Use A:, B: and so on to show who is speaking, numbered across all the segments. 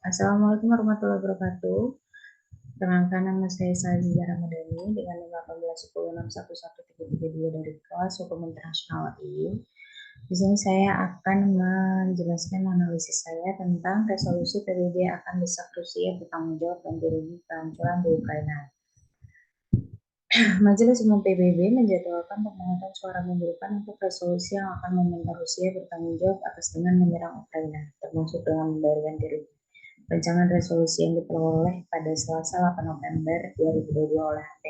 A: Assalamualaikum warahmatullahi wabarakatuh. Perkenalkan nama saya Salzi Ramadhani dengan nomor 1810611332 dari kelas Hukum Internasional I. Di sini saya akan menjelaskan analisis saya tentang resolusi PBB akan desak Rusia bertanggung jawab ganti rugi kehancuran di Ukraina. Majelis Umum PBB menjadwalkan pemungutan suara minggu depan untuk resolusi yang akan meminta Rusia bertanggung jawab atas dengan menyerang Ukraina, termasuk dengan membayar ganti rugi. Rancangan resolusi yang diperoleh pada Selasa 8 November 2022 oleh HP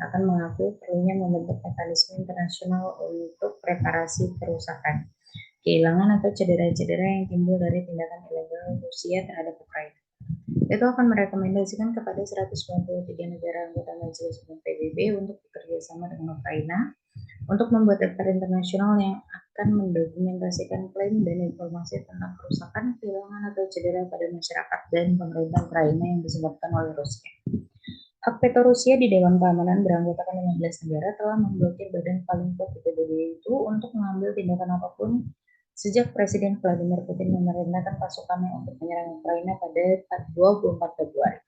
A: akan mengakui perlunya membentuk mekanisme internasional untuk reparasi kerusakan, kehilangan atau cedera-cedera yang timbul dari tindakan ilegal Rusia terhadap Ukraina. Itu akan merekomendasikan kepada 193 negara anggota Majelis Umum PBB untuk bekerja sama dengan Ukraina untuk membuat daftar internasional yang akan mendokumentasikan klaim dan informasi tentang kerusakan, kehilangan atau cedera pada masyarakat dan pemerintah Ukraina yang disebabkan oleh Rusia. Hak veto Rusia di Dewan Keamanan beranggotakan 15 negara telah memblokir badan paling kuat di PBB itu untuk mengambil tindakan apapun sejak Presiden Vladimir Putin memerintahkan pasukannya untuk menyerang Ukraina pada 24 Februari.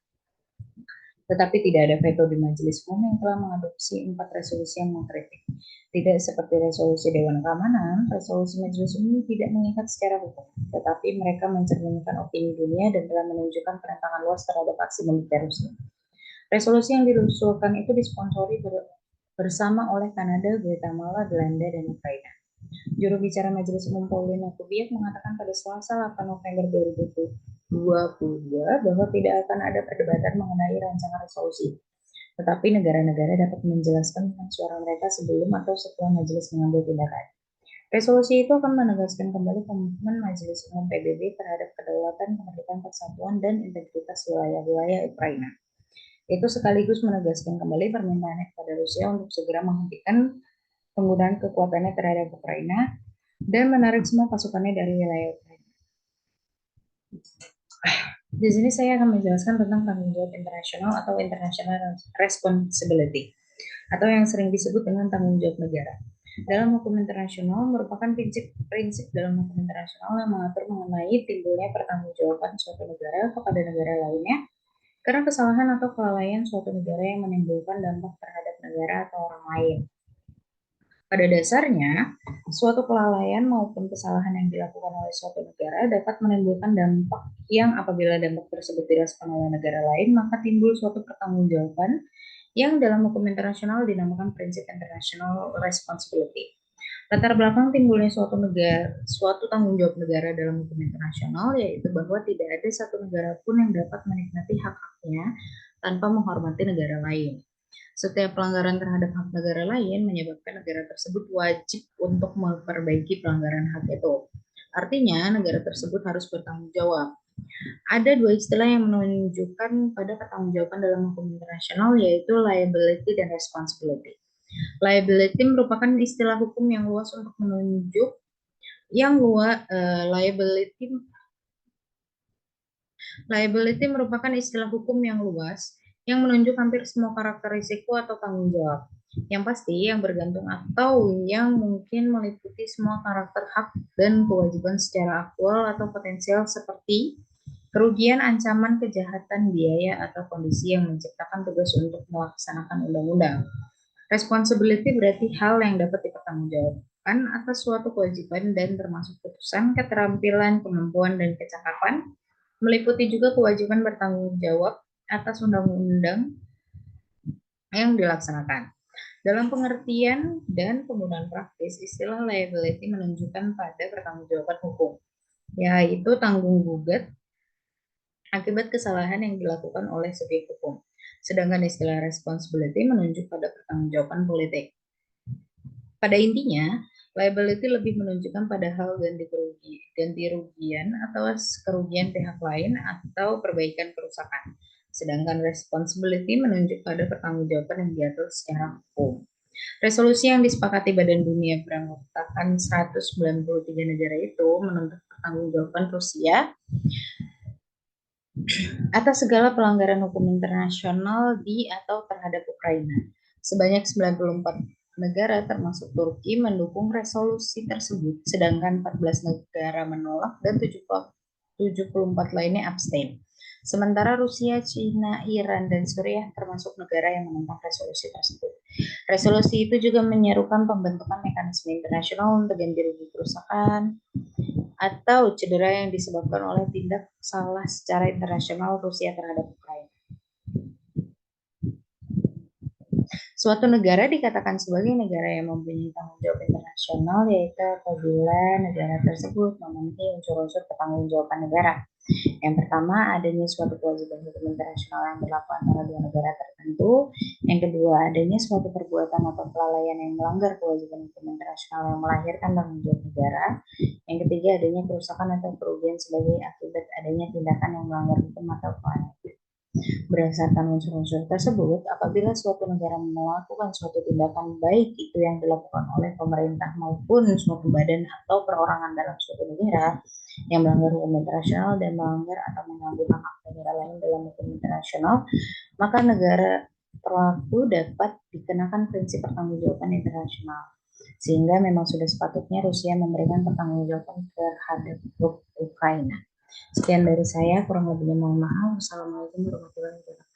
A: Tetapi tidak ada veto di Majelis Umum yang telah mengadopsi 4 resolusi yang mengkritik. Tidak seperti resolusi Dewan Keamanan, resolusi Majelis Umum tidak mengikat secara hukum, tetapi mereka mencerminkan opini dunia dan telah menunjukkan penentangan luas terhadap aksi militer Rusia. Resolusi yang diusulkan itu disponsori bersama oleh Kanada, Guatemala, Belanda, dan Ukraina. Juru bicara Majelis Umum Paulina Kubiak mengatakan pada Selasa 8 November 2022 bahwa tidak akan ada perdebatan mengenai rancangan resolusi, tetapi negara-negara dapat menjelaskan tentang suara mereka sebelum atau setelah majelis mengambil tindakan. Resolusi itu akan menegaskan kembali komitmen Majelis Umum PBB terhadap kedaulatan, kemerdekaan, persatuan, dan integritas wilayah-wilayah Ukraina. Itu sekaligus menegaskan kembali permintaannya kepada Rusia untuk segera menghentikan penggunaan kekuatannya terhadap Ukraina dan menarik semua pasukannya dari wilayah Ukraina. Di sini saya akan menjelaskan tentang tanggung jawab internasional atau international responsibility, atau yang sering disebut dengan tanggung jawab negara. Dalam hukum internasional merupakan prinsip dalam hukum internasional yang mengatur mengenai timbulnya pertanggungjawaban suatu negara kepada negara lainnya karena kesalahan atau kelalaian suatu negara yang menimbulkan dampak terhadap negara atau orang lain. Pada dasarnya, suatu kelalaian maupun kesalahan yang dilakukan oleh suatu negara dapat menimbulkan dampak yang apabila dampak tersebut dirasakan oleh negara lain, maka timbul suatu pertanggungjawaban yang dalam hukum internasional dinamakan prinsip international responsibility. Latar belakang timbulnya suatu tanggung jawab negara dalam hukum internasional yaitu bahwa tidak ada satu negara pun yang dapat menikmati hak-haknya tanpa menghormati negara lain. Setiap pelanggaran terhadap hak negara lain menyebabkan negara tersebut wajib untuk memperbaiki pelanggaran hak itu. Artinya, negara tersebut harus bertanggung jawab. Ada dua istilah yang menunjukkan pada pertanggungjawaban dalam hukum internasional, yaitu liability dan responsibility. Liability merupakan istilah hukum yang luas untuk menunjuk liability merupakan istilah hukum yang luas yang menunjuk hampir semua karakter risiko atau tanggung jawab. Yang pasti, yang bergantung atau yang mungkin meliputi semua karakter hak dan kewajiban secara aktual atau potensial seperti kerugian, ancaman, kejahatan, biaya, atau kondisi yang menciptakan tugas untuk melaksanakan undang-undang. Responsibility berarti hal yang dapat dipertanggungjawabkan atas suatu kewajiban dan termasuk putusan, keterampilan, kemampuan, dan kecakapan, meliputi juga kewajiban bertanggung jawab atas undang-undang yang dilaksanakan. Dalam pengertian dan penggunaan praktis, istilah liability menunjukkan pada pertanggungjawaban hukum, yaitu tanggung gugat akibat kesalahan yang dilakukan oleh subjek hukum. Sedangkan istilah responsibility menunjuk pada pertanggungjawaban politik. Pada intinya, liability lebih menunjukkan pada hal ganti rugian atau kerugian pihak lain atau perbaikan kerusakan. Sedangkan responsibility menunjuk pada pertanggungjawaban yang diatur secara hukum. Resolusi yang disepakati Badan Dunia beranggotakan 193 negara itu menuntut pertanggungjawaban Rusia atas segala pelanggaran hukum internasional di atau terhadap Ukraina. Sebanyak 94 negara termasuk Turki mendukung resolusi tersebut, sedangkan 14 negara menolak dan 74 lainnya abstain. Sementara Rusia, China, Iran, dan Suriah termasuk negara yang menentang resolusi tersebut. Resolusi itu juga menyerukan pembentukan mekanisme internasional untuk ganti rugi kerusakan atau cedera yang disebabkan oleh tindak salah secara internasional Rusia terhadap Ukraina. Suatu negara dikatakan sebagai negara yang mempunyai tanggung jawab internasional yaitu apabila negara tersebut memenuhi unsur-unsur pertanggungjawaban negara. Yang pertama, adanya suatu kewajiban hukum internasional yang berlaku antara dua negara tertentu. Yang kedua, adanya suatu perbuatan atau kelalaian yang melanggar kewajiban hukum internasional yang melahirkan tanggung jawab negara. Yang ketiga, adanya kerusakan atau kerugian sebagai akibat adanya tindakan yang melanggar hukum atau kelalaian. Berdasarkan unsur-unsur tersebut, apabila suatu negara melakukan suatu tindakan baik itu yang dilakukan oleh pemerintah maupun suatu badan atau perorangan dalam suatu negara yang melanggar hukum internasional dan melanggar atau mengganggu hak negara lain dalam hukum internasional, maka negara pelaku dapat dikenakan prinsip pertanggungjawaban internasional. Sehingga memang sudah sepatutnya Rusia memberikan pertanggungjawaban terhadap Ukraina. Sekian dari saya, kurang lebihnya mohon maaf. Wassalamualaikum warahmatullahi wabarakatuh.